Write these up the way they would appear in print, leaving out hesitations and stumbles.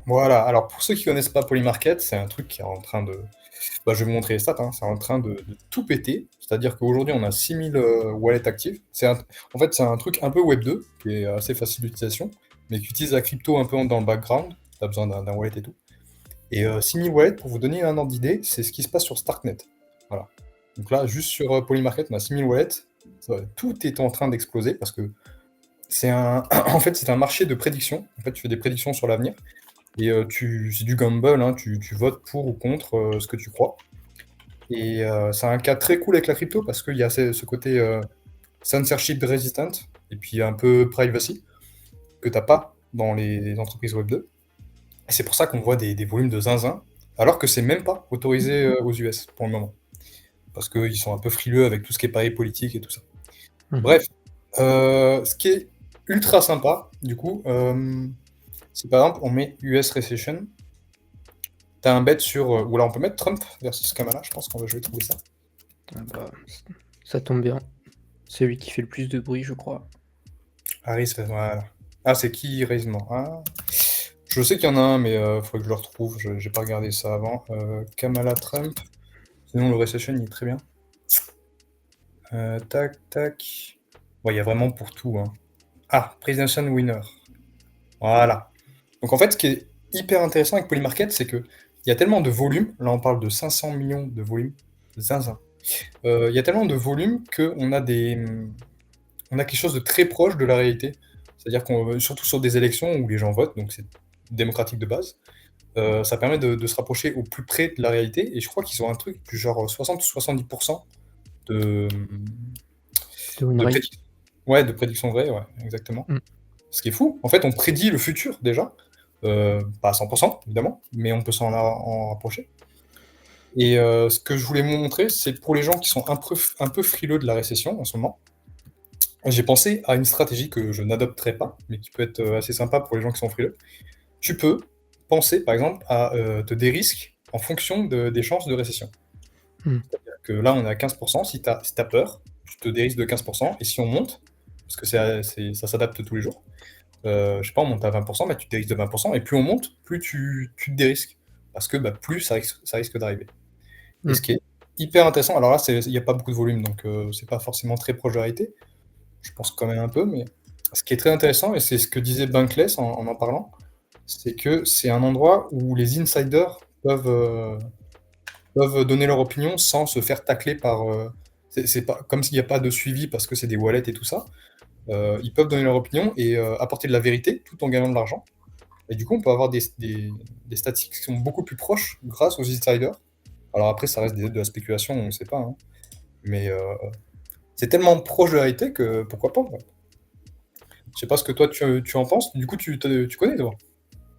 Voilà, alors pour ceux qui connaissent pas Polymarket, c'est un truc qui est en train de je vais vous montrer les stats, hein, c'est en train de tout péter. C'est-à-dire qu'aujourd'hui, on a 6000 wallets actifs. En fait, c'est un truc un peu Web 2, qui est assez facile d'utilisation, mais qui utilise la crypto un peu dans le background. Tu as besoin d'un wallet et tout. Et 6000 wallets, pour vous donner un ordre d'idée, c'est ce qui se passe sur Starknet. Voilà. Donc là, juste sur Polymarket, on a 6000 wallets. Tout est en train d'exploser parce que en fait, c'est un marché de prédiction. En fait, tu fais des prédictions sur l'avenir. Et c'est du gamble, hein, tu votes pour ou contre ce que tu crois. Et c'est un cas très cool avec la crypto parce qu'il y a ce côté censorship resistant et puis un peu privacy que t'as pas dans les entreprises Web 2. Et c'est pour ça qu'on voit des volumes de zinzin, alors que c'est même pas autorisé aux US pour le moment. Parce qu'ils sont un peu frileux avec tout ce qui est paris politique et tout ça. Mhm. Bref, ce qui est ultra sympa, du coup, si par exemple on met US Recession, t'as un bet sur. Ou là on peut mettre Trump versus Kamala, je pense je vais trouver ça. Ah bah, ça tombe bien. C'est lui qui fait le plus de bruit, je crois. Harris, voilà. Ah, c'est qui Raise More? Ah. Je sais qu'il y en a un, mais faudrait que je le retrouve. J'ai pas regardé ça avant. Kamala Trump. Sinon, le Recession, il est très bien. Tac, tac. Ouais, il y a vraiment pour tout, hein. Ah, Presidential Winner. Voilà. Donc en fait, ce qui est hyper intéressant avec Polymarket, c'est que il y a tellement de volume. Là, on parle de 500 millions de volume. Zinzin. Il y a tellement de volume qu'on a on a quelque chose de très proche de la réalité. C'est-à-dire qu'on, surtout sur des élections où les gens votent, donc c'est démocratique de base, ça permet de se rapprocher au plus près de la réalité. Et je crois qu'ils ont un truc du genre 60 ou 70% de, De win de rate. prédiction. Ouais, de prédiction vraie, ouais, exactement. Mm. Ce qui est fou. En fait, on prédit le futur déjà. Pas à 100%, évidemment, mais on peut en rapprocher. Et ce que je voulais vous montrer, c'est pour les gens qui sont un peu frileux de la récession en ce moment, j'ai pensé à une stratégie que je n'adopterai pas, mais qui peut être assez sympa pour les gens qui sont frileux. Tu peux penser, par exemple, à te des risques en fonction des chances de récession. Mm. C'est-à-dire que là, on est à 15%. Si tu as peur, tu te dérisques de 15%. Et si on monte, parce que ça s'adapte tous les jours, je sais pas, on monte à 20%, bah, tu te dérisques de 20%. Et plus on monte, plus tu te dérisques. Parce que plus ça risque d'arriver. Et Mm. ce qui est hyper intéressant, alors là, il n'y a pas beaucoup de volume, donc c'est pas forcément très proche de la réalité. Je pense quand même un peu, mais ce qui est très intéressant, et c'est ce que disait Bankless en parlant, c'est que c'est un endroit où les insiders peuvent donner leur opinion sans se faire tacler par. C'est pas comme s'il n'y a pas de suivi parce que c'est des wallets et tout ça. Ils peuvent donner leur opinion et apporter de la vérité tout en gagnant de l'argent. Et du coup, on peut avoir des statistiques qui sont beaucoup plus proches grâce aux insiders. Alors après, ça reste de la spéculation, on ne sait pas, hein. Mais c'est tellement proche de la réalité que pourquoi pas, ouais. Je sais pas ce que toi tu en penses. Du coup, tu connais, toi?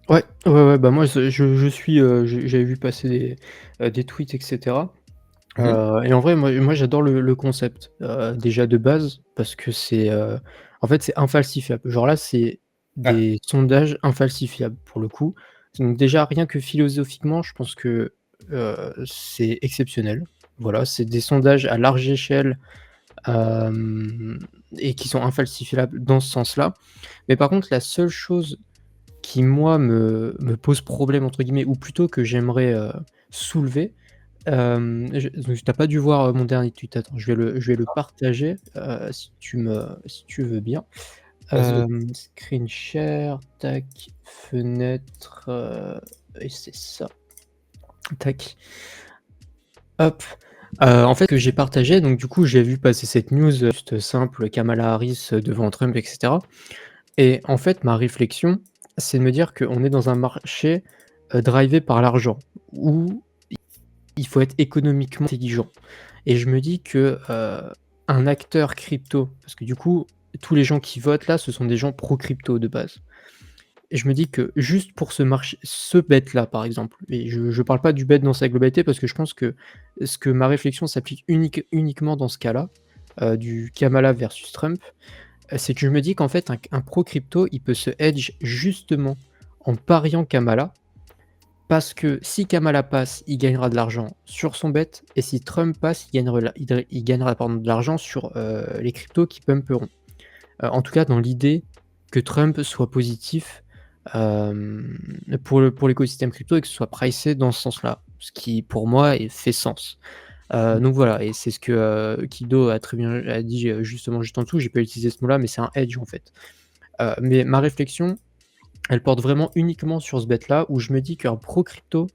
Ouais, bah moi je suis, j'avais vu passer des tweets et cetera, Mhm. et en vrai moi j'adore le concept, déjà de base parce que c'est, en fait c'est infalsifiable. Genre là, c'est Ouais. des sondages infalsifiables pour le coup. Donc déjà rien que philosophiquement, je pense que, c'est exceptionnel. Voilà, c'est des sondages à large échelle, hem et qui sont infalsifiables dans ce sens-là. Mais par contre, la seule chose qui moi me «pose problème» entre guillemets, ou plutôt que j'aimerais, soulever, je donc tu pas dû voir, mon dernier tweet. Attends, je vais le partager, si tu veux bien. Vas-y, vas-y. Screen share, tac, fenêtre, et c'est ça, tac, hop. En fait, que j'ai partagé, donc du coup, j'ai vu passer cette news, juste simple, Kamala Harris, devant Trump et cetera. Et en fait, ma réflexion, c'est de me dire qu'on est dans un marché, drivé par l'argent, où il faut être économiquement intelligent. Et je me dis que, un acteur crypto, parce que du coup, tous les gens qui votent là, ce sont des gens pro crypto de base. Et je me dis que juste pour ce bet là, par exemple, et je parle pas du bet dans sa globalité parce que je pense que ma réflexion s'applique uniquement dans ce cas-là, du Kamala versus Trump. C'est que je me dis qu'en fait un pro crypto, il peut se hedge justement en pariant Kamala, parce que si Kamala passe, il gagnera de l'argent sur son bet, et si Trump passe, il gagnera pardon de l'argent sur, les cryptos qui pumperont. En tout cas dans l'idée que Trump soit positif, pour l'écosystème crypto et que ce soit pricé dans ce sens-là. Ce qui, pour moi, fait sens. Donc voilà, et c'est ce que Kido a très bien a dit justement juste en dessous. J'ai pas utilisé ce mot-là, mais c'est un hedge en fait. Mais ma réflexion, elle porte vraiment uniquement sur ce bet-là, où je me dis qu'un pro crypto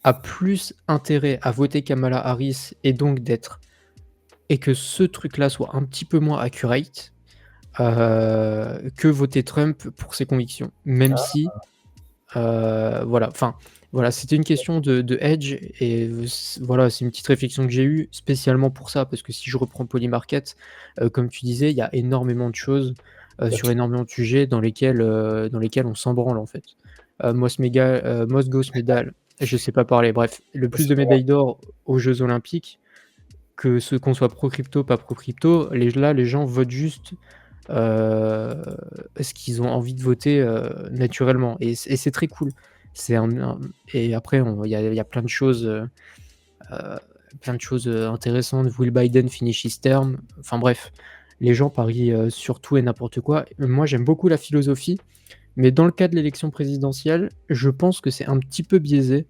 a plus intérêt à voter Kamala Harris et que ce truc-là soit un petit peu moins accurate que voter Trump pour ses convictions. Même Ah, si, voilà, enfin, voilà, c'était une question de edge et voilà, c'est une petite réflexion que j'ai eue spécialement pour ça, parce que si je reprends Polymarket, comme tu disais, il y a énormément de choses bah, sur énormément de sujets dans lesquels on s'en branle en fait. Moss Ghost Medal, je sais pas parler, bref, le plus c'est de pas grave. médailles d'or aux Jeux Olympiques, qu'on soit pro crypto, pas pro crypto, les gens votent juste ce qu'ils ont envie de voter naturellement. Et c'est très cool. Et après, il y a plein de choses intéressantes. Will Biden finish his term? Enfin bref, les gens parient sur tout et n'importe quoi. Moi, j'aime beaucoup la philosophie, mais dans le cas de l'élection présidentielle, je pense que c'est un petit peu biaisé,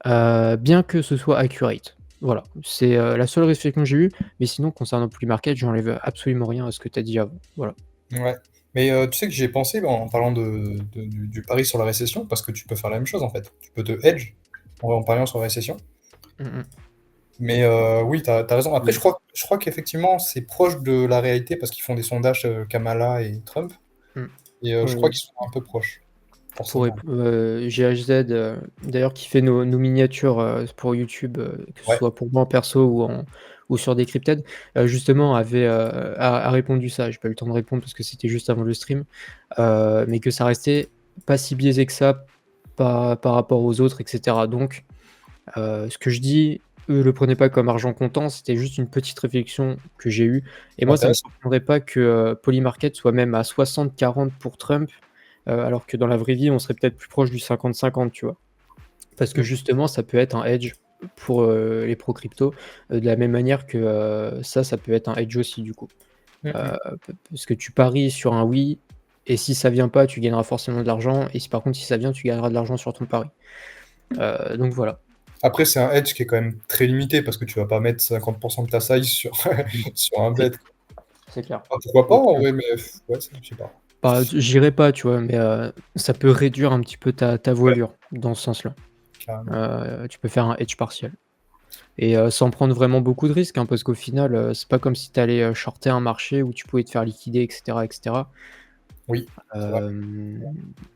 bien que ce soit accurate. Voilà, c'est la seule réflexion que j'ai eue, mais sinon, concernant Polymarket, j'enlève absolument rien à ce que tu as dit avant. Voilà. Ouais. Mais tu sais que j'y ai pensé en parlant du pari sur la récession, parce que tu peux faire la même chose en fait. Tu peux te hedge en pariant sur la récession. Mm, Mais oui, t'as raison. Après, mm. je crois qu'effectivement, c'est proche de la réalité parce qu'ils font des sondages Kamala et Trump. Mmh. Et je crois Ouais, qu'ils sont un peu proches, pour forcément. GHZ, d'ailleurs qui fait nos miniatures, pour YouTube, que ce Ouais, soit pour moi perso ou sur Decrypted, justement a répondu ça. J'ai pas eu le temps de répondre parce que c'était juste avant le stream, mais que ça restait pas si biaisé que ça par rapport aux autres et cetera. Donc, ce que je dis, eux le prenaient pas comme argent comptant, c'était juste une petite réflexion que j'ai eue et c'est moi ça me intéressant. surprendrait pas que, Polymarket soit même à 60-40 pour Trump, alors que dans la vraie vie, on serait peut-être plus proche du 50-50, tu vois? Parce que Mm, justement, ça peut être un hedge pour, les pros crypto, de la même manière que, ça peut être un hedge aussi du coup. mm, mm. Parce que tu paries sur un oui et si ça vient pas, tu gagneras forcément de l'argent et si par contre si ça vient, tu gagneras de l'argent sur ton pari. Donc voilà. Après, c'est un hedge qui est quand même très limité parce que tu vas pas mettre 50% de ta size sur, sur un C'est bet. c'est clair. Ah, pourquoi pas Donc, en vrai, mais ouais, je sais pas. bah, j'irai pas, tu vois? Mais, ça peut réduire un petit peu ta Ouais, voilure dans ce sens-là. carrément. Tu peux faire un hedge partiel et sans prendre vraiment beaucoup de risques, hein, parce qu'au final, c'est pas comme si tu allais, shorter un marché où tu pouvais te faire liquider et cetera et cetera. Oui, c'est vrai.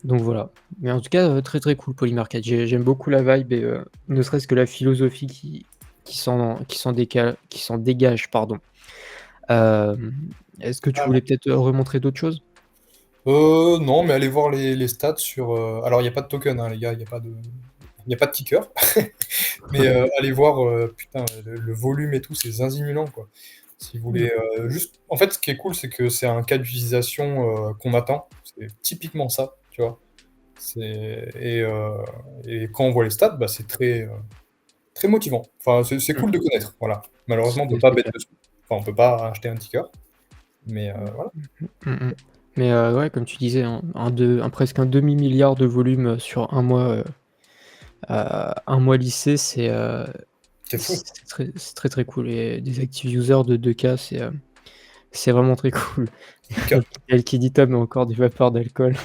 Donc voilà. Mais en tout cas, très, très cool Polymarket. J'aime beaucoup la vibe et ne serait-ce que la philosophie qui s'en dégage, pardon. Est-ce que tu Ah, voulais peut-être, remontrer d'autres choses? non, mais allez voir les stats sur. Alors, il n'y a pas de token, hein, les gars, il y a pas de ticker. Mais allez voir, putain, le volume et tout, c'est zinzimulant, quoi. Si vous Mmh. voulez juste. En fait, ce qui est cool, c'est que c'est un cas d'utilisation qu'on attend. C'est typiquement ça, tu vois. Et quand on voit les stats, bah, c'est très motivant. Enfin, c'est Mmh. cool de connaître, voilà. Malheureusement, on peut pas C'est bet clair. dessus. Enfin, on peut pas acheter un ticker, mais voilà. Mmh mh. Mais ouais, comme tu disais, presque un demi-milliard de volume, sur un mois lissé, C'est fou. c'est très, très cool et des active users de 2K, c'est vraiment très cool. Elle qui dit: «Tom a encore des vapeurs d'alcool».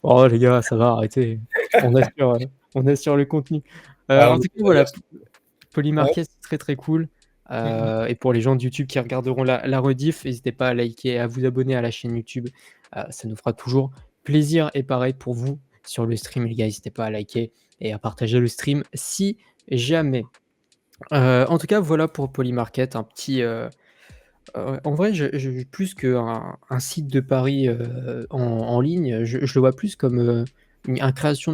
Oh les gars, ça va, arrêtez. On assure le contenu. Ah, En on est tout cas, bien voilà, d'accord. Ouais. Polymarket, c'est très, très cool, Mmh mh. et pour les gens de YouTube qui regarderont la rediff, n'hésitez pas à liker et à vous abonner à la chaîne YouTube, ça nous fera toujours plaisir et pareil pour vous sur le stream, les gars, n'hésitez pas à liker et à partager le stream si jamais. En tout cas, voilà pour Polymarket, un petit, en vrai, je plus qu'un site de paris, en ligne, je le vois plus comme, une création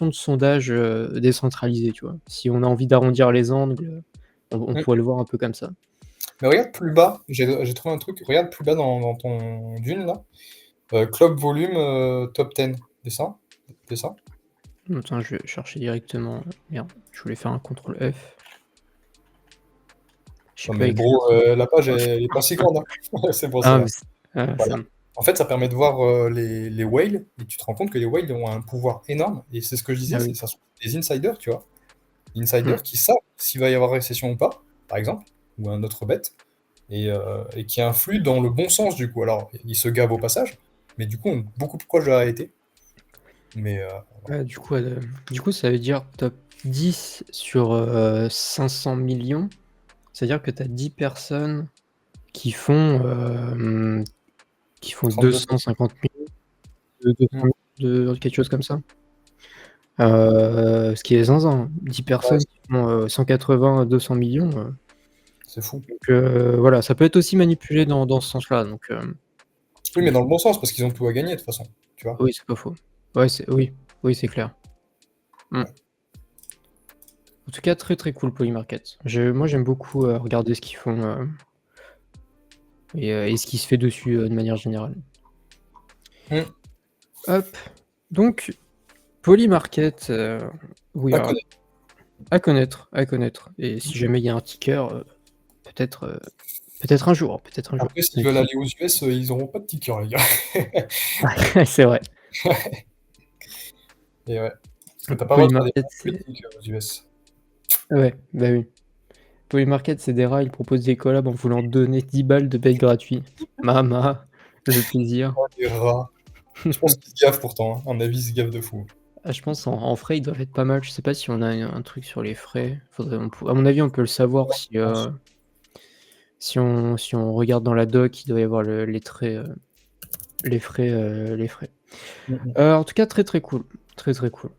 de sondage, décentralisé, tu vois? Si on a envie d'arrondir les angles, on Mmh. pourrait le voir un peu comme ça. Mais regarde plus bas, j'ai trouvé un truc. Regarde plus bas dans ton dune là. Club volume top 10. Descends. Descends. Attends, je vais chercher directement, merde, je voulais faire un contrôle F. Je sais Non pas mais écrire. bro, la page elle est pas si grande, hein. C'est pour Ah ça. mais c ah Voilà. ça En fait, ça permet de voir les whales, et tu te rends compte que les whales ont un pouvoir énorme. Et c'est ce que je disais, Ah oui. ça sont des insiders, tu vois. Mm. Insiders qui savent s'il va y avoir récession ou pas, par exemple, ou un autre bet, et qui influent dans le bon sens, du coup. Alors, ils se gavent au passage, mais du coup, on est beaucoup plus proche de la réalité. Mais Ouais, du coup, ça veut dire top 10 sur 500 millions. C'est-à-dire que tu as 10 personnes qui font, euh, qui font 32. 250 000, 200 Mm. 000, quelque chose comme ça. Ce qui est zinzin. 10 Ouais, personnes qui font 180 200 millions. c'est fou. Donc voilà, ça peut être aussi manipulé dans ce sens-là. Donc Oui, mais dans le bon sens, parce qu'ils ont tout à gagner, de toute façon. Tu vois. oui, c'est pas faux. Ouais, oui, c'est clair. Mm. Ouais. En tout cas, très très cool Polymarket. Moi, j'aime beaucoup regarder ce qu'ils font et ce qui se fait dessus de manière générale. Mm. Hop. Donc, Polymarket, oui, À alors, connaître. à connaître, à connaître. Et si jamais il y a un ticker, peut-être peut-être un jour, peut-être un jour. Après, s'ils veulent aller aux US, ils n'auront pas de ticker, les gars. Ouais, c'est vrai. Et ouais. Parce que t'as pas le droit de faire des Polymarket, c'est... politiques aux US. Ouais, bah oui. Polymarket, c'est des rats, ils proposent des collabs en voulant donner 10 balles de bait gratuit. Mama, le plaisir. Oh, les rats. Je pense qu'ils se gavent pourtant, hein. À mon avis, ils se gavent de fou. Ah, je pense en frais, ils doivent être pas mal. Je sais pas si on a un truc sur les frais. À mon avis, on peut le savoir si on regarde dans la doc, il doit y avoir les traits, les frais. Mm, mm. En tout cas, très très cool. Très très cool.